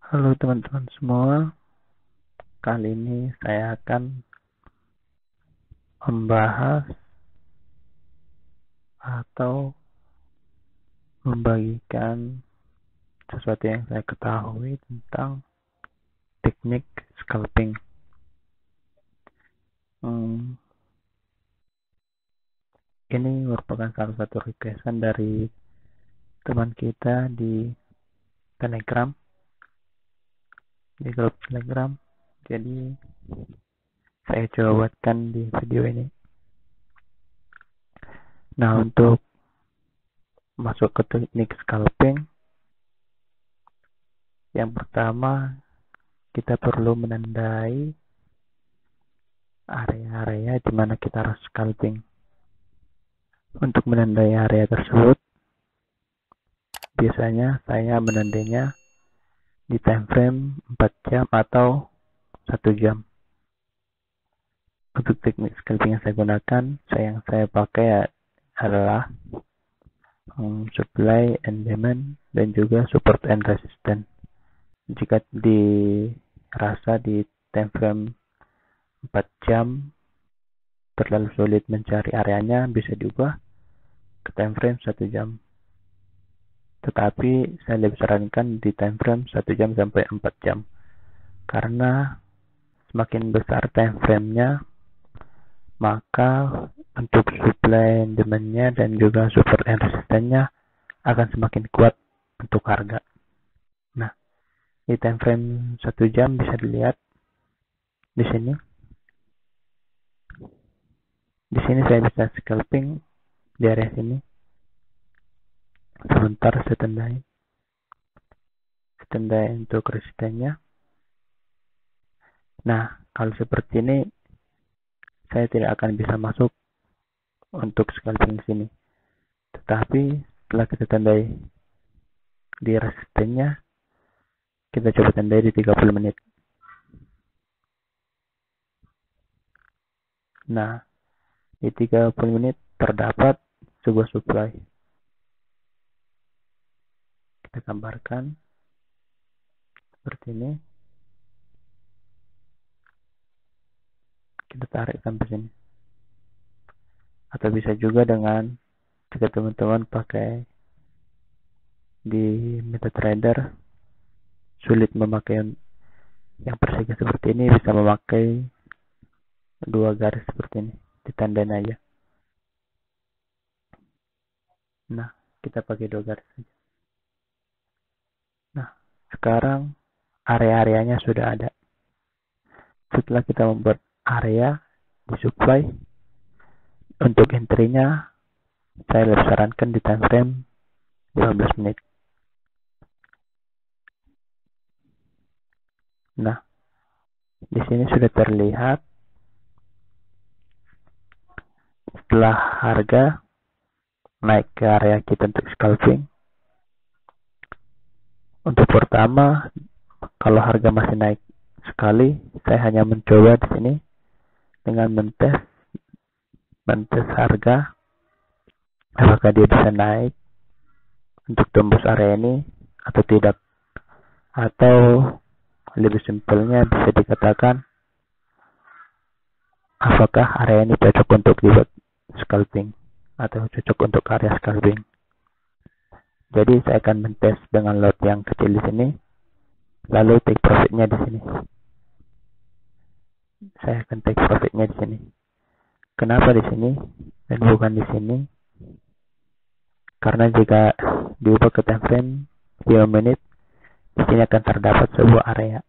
Halo teman-teman semua, kali ini saya akan membahas atau membagikan sesuatu yang saya ketahui tentang teknik scalping. Ini merupakan salah satu requestan dari teman kita di Telegram, di grup Telegram. Jadi saya coba buatkan di video ini. Nah, untuk masuk ke teknik scalping, yang pertama kita perlu menandai area-area di mana kita harus scalping. Untuk menandai area tersebut, biasanya saya menandainya di time frame 4 jam atau 1 jam. Untuk teknik scalping yang saya gunakan, yang saya pakai adalah supply and demand dan juga support and resistance. Jika dirasa di time frame 4 jam terlalu sulit mencari areanya, bisa diubah ke time frame 1 jam. Tetapi saya lebih sarankan di time frame 1 jam sampai 4 jam. Karena semakin besar time frame-nya, maka untuk supply demand-nya dan juga support and resistance-nya akan semakin kuat untuk harga. Nah, di time frame 1 jam bisa dilihat di sini. Di sini saya bisa scalping di area sini. Sebentar saya tandai untuk resistennya. Nah, kalau seperti ini saya tidak akan bisa masuk untuk scalping di sini. Tetapi setelah kita tandai di resistennya, kita coba tandai di 30 menit. Nah, di 30 menit terdapat sebuah supply. Kita gambarkan seperti ini. Kita tarik sampai sini. Atau bisa juga dengan jika teman-teman pakai di MetaTrader sulit memakai yang persegi seperti ini, bisa memakai dua garis seperti ini, ditandain aja. Nah, kita pakai dua garis saja. Nah, sekarang area-areanya sudah ada. Setelah kita membuat area di supply, untuk entry-nya saya lebih sarankan di time frame 15 menit. Nah, di sini sudah terlihat setelah harga naik ke area kita untuk scalping. Untuk pertama, kalau harga masih naik sekali, saya hanya mencoba di sini dengan mentes harga apakah dia bisa naik untuk tembus area ini atau tidak. Atau lebih simpelnya bisa dikatakan apakah area ini cocok untuk dibuat scalping atau cocok untuk area scalping. Jadi saya akan mentes dengan lot yang kecil di sini, lalu take profitnya di sini. Saya akan take profitnya di sini. Kenapa di sini dan bukan di sini? Karena jika diubah ke time frame 5 menit, di sini akan terdapat sebuah area.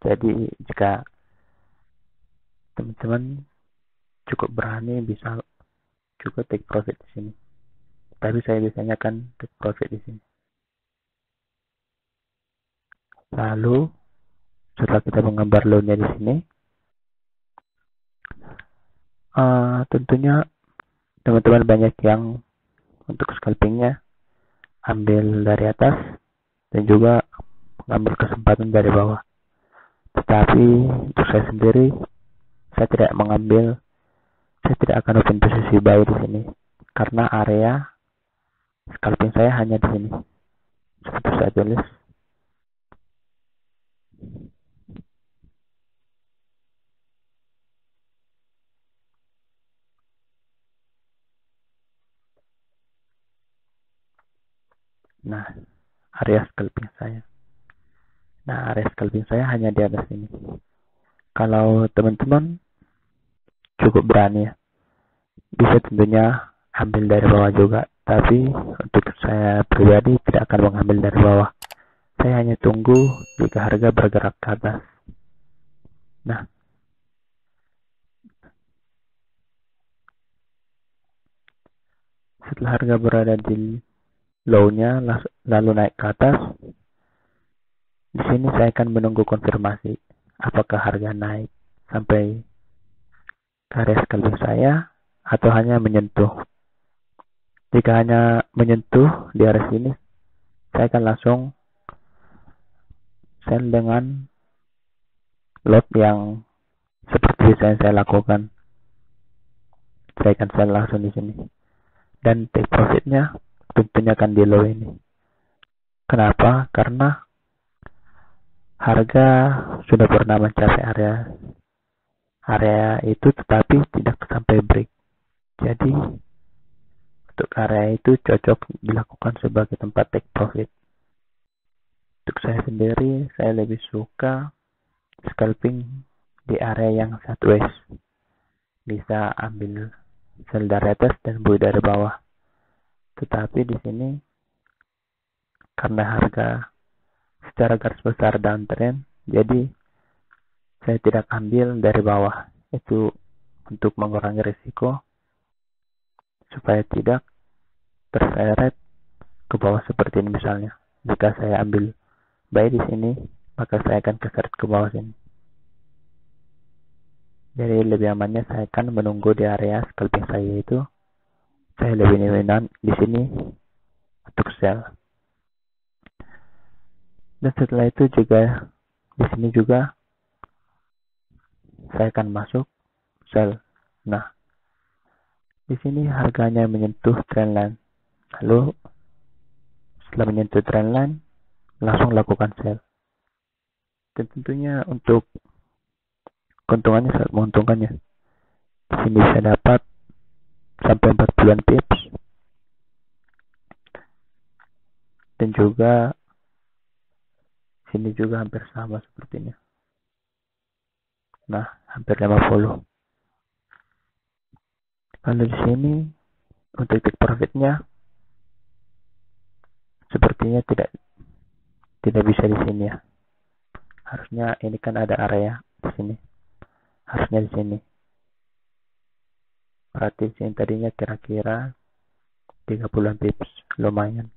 Jadi jika teman-teman cukup berani, bisa juga take profit di sini. Tapi saya biasanya akan take profit di sini. Lalu setelah kita menggambar loan-nya di sini, tentunya teman-teman banyak yang untuk scalpingnya ambil dari atas dan juga mengambil kesempatan dari bawah. Tetapi untuk saya sendiri, saya tidak akan open posisi buy di sini karena area scalping saya hanya di sini. Seperti saya tulis. Nah, area scalping saya. Nah, area scalping saya hanya di atas ini. Kalau teman-teman cukup berani ya, bisa tentunya ambil dari bawah juga. Tapi untuk saya pribadi tidak akan mengambil dari bawah. Saya hanya tunggu jika harga bergerak ke atas. Nah, setelah harga berada di low-nya lalu naik ke atas, di sini saya akan menunggu konfirmasi apakah harga naik sampai ke area scalping saya atau hanya menyentuh. Jika hanya menyentuh di area sini, saya akan langsung sell dengan lot yang seperti yang saya lakukan. Saya akan sell langsung di sini. Dan take profitnya tentunya akan di low ini. Kenapa? Karena harga sudah pernah mencapai area itu tetapi tidak sampai break. Jadi untuk area itu cocok dilakukan sebagai tempat take profit. Untuk saya sendiri, saya lebih suka scalping di area yang sideways. Bisa ambil sell dari atas dan buy dari bawah. Tetapi di sini karena harga secara garis besar downtrend, jadi saya tidak ambil dari bawah. Itu untuk mengurangi risiko supaya tidak terseret ke bawah seperti ini misalnya. Jika saya ambil buy di sini, maka saya akan keseret ke bawah sini. Jadi lebih amannya saya akan menunggu di area scalping saya itu. Saya lebih dominan di sini untuk sell. Dan setelah itu juga di sini juga saya akan masuk sell. Nah, di sini harganya menyentuh trendline. Lalu setelah menyentuh trendline, langsung lakukan sell. Dan tentunya untuk keuntungannya sangat menguntungkannya. Di sini bisa dapat sampai 40-an pips. Dan juga sini juga hampir sama sepertinya. Nah, hampir 50. Lalu di sini untuk take profitnya sepertinya tidak bisa di sini ya. Harusnya ini kan ada area di sini. Harusnya di sini. Berarti sini tadinya kira-kira 30-an pips, lumayan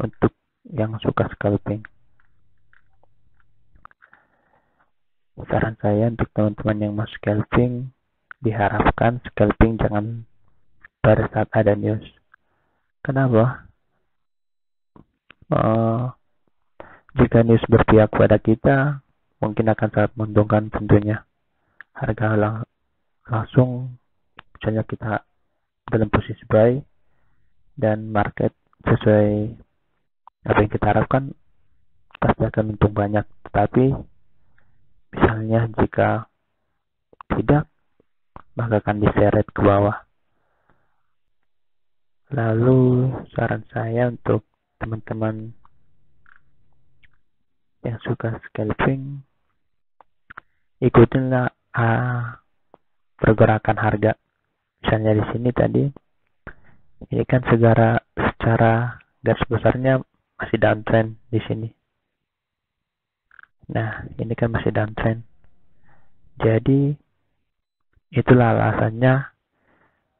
untuk yang suka scalping. Saran saya untuk teman-teman yang mau scalping, diharapkan scalping jangan pada saat ada news. Kenapa? Jika news berpihak pada kita, mungkin akan sangat menguntungkan tentunya. Harga langsung, misalnya kita dalam posisi buy, dan market sesuai apa yang kita harapkan, pasti akan untung banyak. Tetapi, misalnya jika tidak, maka akan diseret ke bawah. Lalu, saran saya untuk teman-teman yang suka scalping, ikutinlah pergerakan harga. Misalnya di sini tadi, ini kan secara garis besarnya masih downtrend di sini. Nah, ini kan masih downtrend. Jadi, itulah alasannya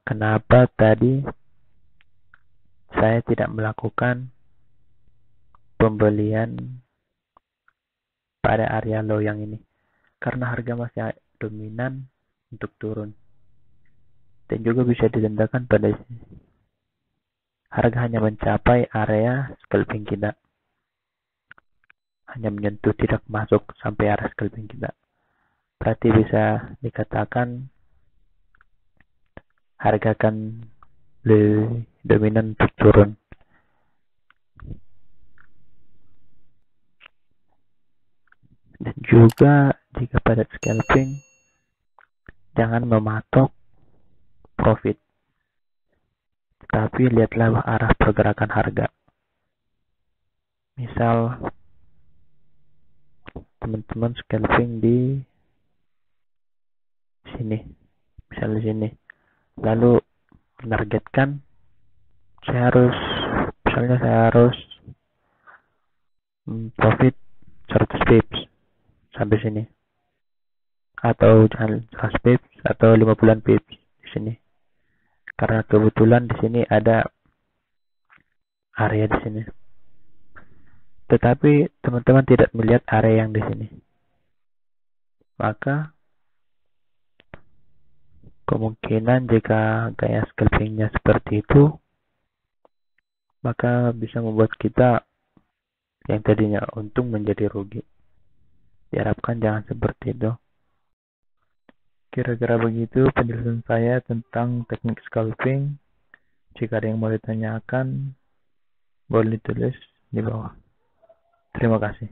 kenapa tadi saya tidak melakukan pembelian pada area low yang ini. Karena harga masih dominan untuk turun. Dan juga bisa ditentukan pada harga hanya mencapai area scalping kita. Hanya menyentuh, tidak masuk sampai area scalping kita. Berarti bisa dikatakan harga akan lebih dominan untuk turun. Dan juga jika pada scalping, jangan mematok profit, tapi lihatlah arah pergerakan harga. Misal teman-teman scalping di sini, misal di sini, lalu menargetkan misalnya saya harus profit 100 pips sampai sini, atau 100 pips atau 50 pips di sini, karena kebetulan di sini ada area di sini. Tetapi teman-teman tidak melihat area yang di sini, maka kemungkinan jika gaya scalpingnya seperti itu, maka bisa membuat kita yang tadinya untung menjadi rugi. Diharapkan jangan seperti itu. Kira-kira begitu penjelasan saya tentang teknik scalping. Jika ada yang mau ditanyakan, boleh ditulis di bawah. Terima kasih.